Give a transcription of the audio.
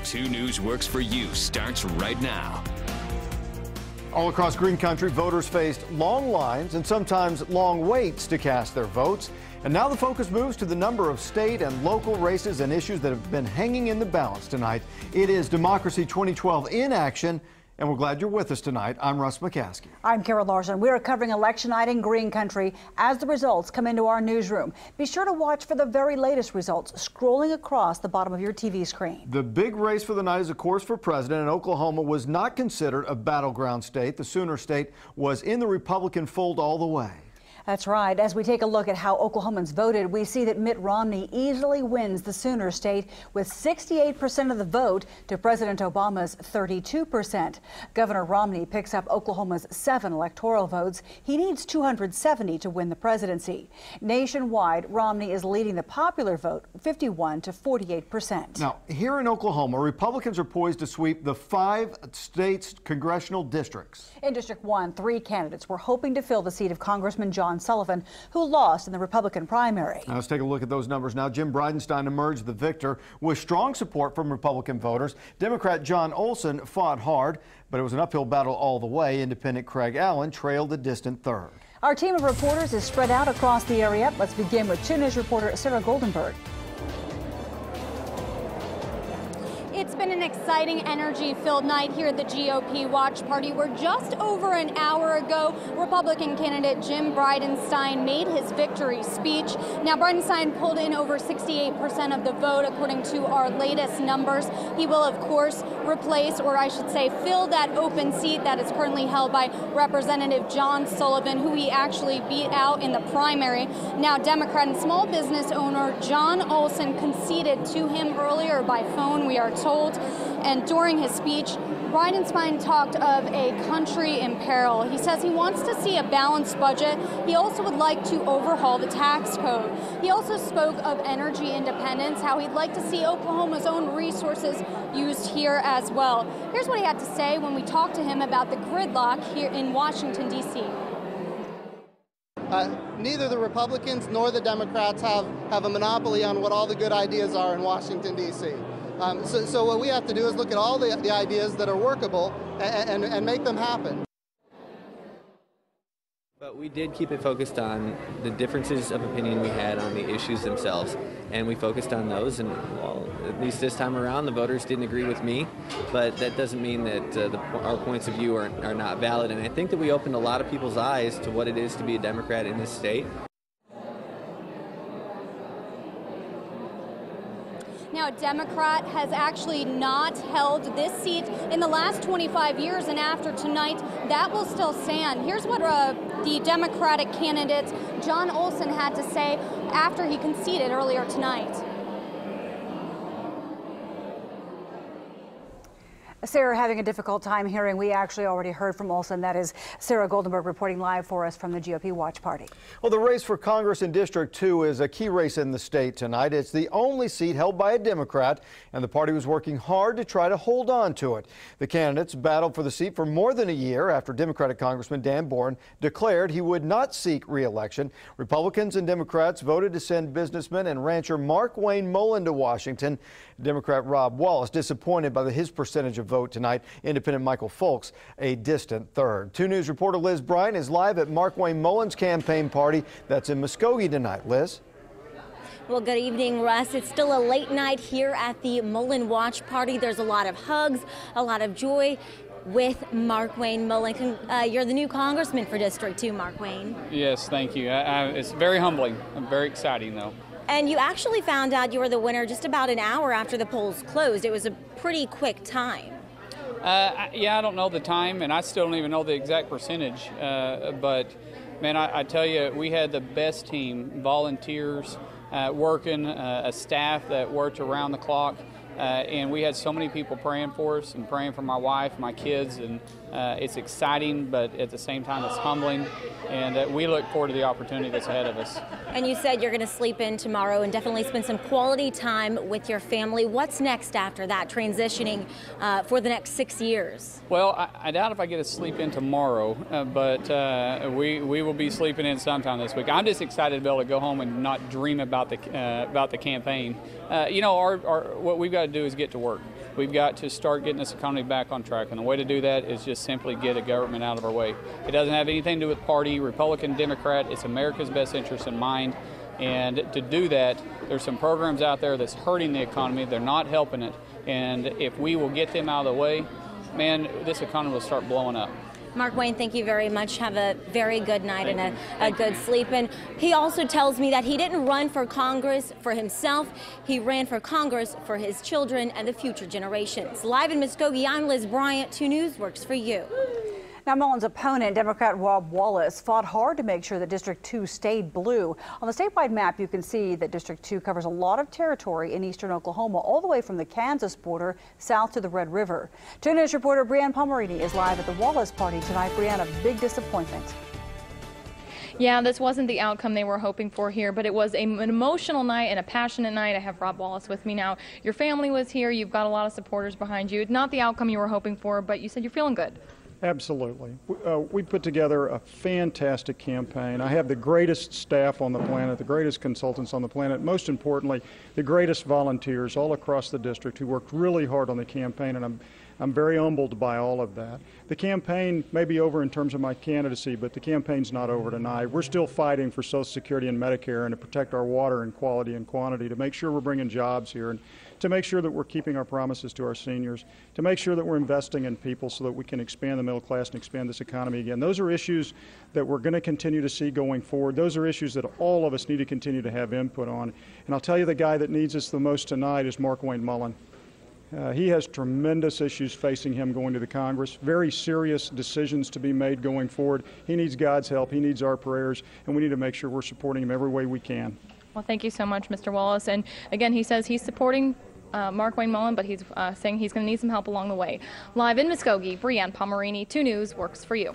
2 News Works for You starts right now. All across Green Country, voters faced long lines and sometimes long waits to cast their votes. And now the focus moves to the number of state and local races and issues that have been hanging in the balance tonight. It is Democracy 2012 in action, and we're glad you're with us tonight. I'm Russ McCaskey. I'm Carol Larson. We are covering election night in Green Country as the results come into our newsroom. Be sure to watch for the very latest results scrolling across the bottom of your TV screen. The big race for the night is, of course, for president, and Oklahoma was not considered a battleground state. The Sooner State was in the Republican fold all the way. That's right. As we take a look at how Oklahomans voted, we see that Mitt Romney easily wins the Sooner State with 68% of the vote to President Obama's 32%. Governor Romney picks up Oklahoma's 7 electoral votes. He needs 270 to win the presidency. Nationwide, Romney is leading the popular vote 51 to 48%. Now, here in Oklahoma, Republicans are poised to sweep the 5 state's congressional districts. In District 1, 3 candidates were hoping to fill the seat of Congressman John Sullivan, who lost in the Republican primary. Now let's take a look at those numbers now. Jim Bridenstine emerged the victor with strong support from Republican voters. Democrat John Olson fought hard, but it was an uphill battle all the way. Independent Craig Allen trailed a distant third. Our team of reporters is spread out across the area. Let's begin with 2 News reporter Sarah Goldenberg. It's been an exciting, energy-filled night here at the GOP Watch Party, where just over an hour ago, Republican candidate Jim Bridenstine made his victory speech. Now, Bridenstine pulled in over 68% of the vote, according to our latest numbers. He will, of course, replace, or I should say, fill that open seat that is currently held by Representative John Sullivan, who he actually beat out in the primary. Now, Democrat and small business owner John Olson conceded to him earlier by phone, we are told. And during his speech, Bridenstine talked of a country in peril. He says he wants to see a balanced budget. He also would like to overhaul the tax code. He also spoke of energy independence, how he'd like to see Oklahoma's own resources used here as well. Here's what he had to say when we talked to him about the gridlock here in Washington, D.C. Neither the Republicans nor the Democrats have a monopoly on what all the good ideas are in Washington, D.C. So what we have to do is look at all the ideas that are workable and make them happen. But we did keep it focused on the differences of opinion we had on the issues themselves, and we focused on those, and well, at least this time around the voters didn't agree with me, but that doesn't mean that our points of view are not valid, and I think that we opened a lot of people's eyes to what it is to be a Democrat in this state. Now, a Democrat has actually not held this seat in the last 25 years, and after tonight, that will still stand. Here's what the Democratic candidate, John Olson, had to say after he conceded earlier tonight. Sarah having a difficult time hearing. We actually already heard from Olson. That is Sarah Goldenberg reporting live for us from the GOP Watch Party. Well, the race for Congress in District 2 is a key race in the state tonight. It's the only seat held by a Democrat, and the party was working hard to try to hold on to it. The candidates battled for the seat for more than a year after Democratic Congressman Dan Boren declared he would not seek re-election. Republicans and Democrats voted to send businessman and rancher Mark Wayne Mullen to Washington. Democrat Rob Wallace disappointed by his percentage of vote tonight. Independent Michael Folks a distant third. 2 News reporter Liz Bryant is live at Mark Wayne Mullen's campaign party that's in Muskogee tonight. Liz? Well, good evening, Russ. It's still a late night here at the Mullen Watch Party. There's a lot of hugs, a lot of joy with Mark Wayne Mullen. You're the new congressman for District 2, Mark Wayne. Yes, thank you. It's very humbling. Very exciting, though. And you actually found out you were the winner just about an hour after the polls closed. It was a pretty quick time. Yeah, I don't know the time, and I still don't even know the exact percentage. But, man, I tell you, we had the best team, volunteers working, a staff that worked around the clock. And we had so many people praying for us and praying for my wife, my kids, and it's exciting, but at the same time it's humbling, and we look forward to the opportunity that's ahead of us. And you said you're going to sleep in tomorrow and definitely spend some quality time with your family. What's next after that, transitioning for the next 6 years? Well, I doubt if I get to sleep in tomorrow, but we will be sleeping in sometime this week. I'm just excited to be able to go home and not dream about the campaign. You know, what we've got to do is get to work. We've got to start getting this economy back on track, and the way to do that is just simply get a government out of our way. It doesn't have anything to do with party, Republican, Democrat. It's America's best interest in mind, and to do that, there's some programs out there that's hurting the economy. They're not helping it, and if we will get them out of the way, man, this economy will start blowing up. Mark Wayne, thank you very much. Have a very good night and a good sleep. And he also tells me that he didn't run for Congress for himself. He ran for Congress for his children and the future generations. Live in Muskogee, I'm Liz Bryant. 2 News works for you. Now, Mullen's opponent, Democrat Wallace, fought hard to make sure that District 2 stayed blue. On the statewide map, you can see that District 2 covers a lot of territory in eastern Oklahoma, all the way from the Kansas border south to the Red River. 2 News reporter Brianne Palmerini is live at the Wallace party tonight. Brianne, a big disappointment. Yeah, this wasn't the outcome they were hoping for here, but it was an emotional night and a passionate night. I have Rob Wallace with me now. Your family was here. You've got a lot of supporters behind you. Not the outcome you were hoping for, but you said you're feeling good. Absolutely. We put together a fantastic campaign. I have the greatest staff on the planet, the greatest consultants on the planet, most importantly, the greatest volunteers all across the district who worked really hard on the campaign, and I'm very humbled by all of that. The campaign may be over in terms of my candidacy, but the campaign's not over tonight. We're still fighting for Social Security and Medicare and to protect our water and quality and quantity, to make sure we're bringing jobs here, and to make sure that we're keeping our promises to our seniors, to make sure that we're investing in people so that we can expand the middle class and expand this economy again. Those are issues that we're going to continue to see going forward. Those are issues that all of us need to continue to have input on. And I'll tell you, the guy that needs us the most tonight is Mark Wayne Mullen. He has tremendous issues facing him going to the Congress, very serious decisions to be made going forward. He needs God's help. He needs our prayers, and we need to make sure we're supporting him every way we can. Well, thank you so much, Mr. Wallace. And again, he says he's supporting Mark Wayne Mullen, but he's saying he's going to need some help along the way. Live in Muskogee, Brianne Palmerini, 2 News works for you.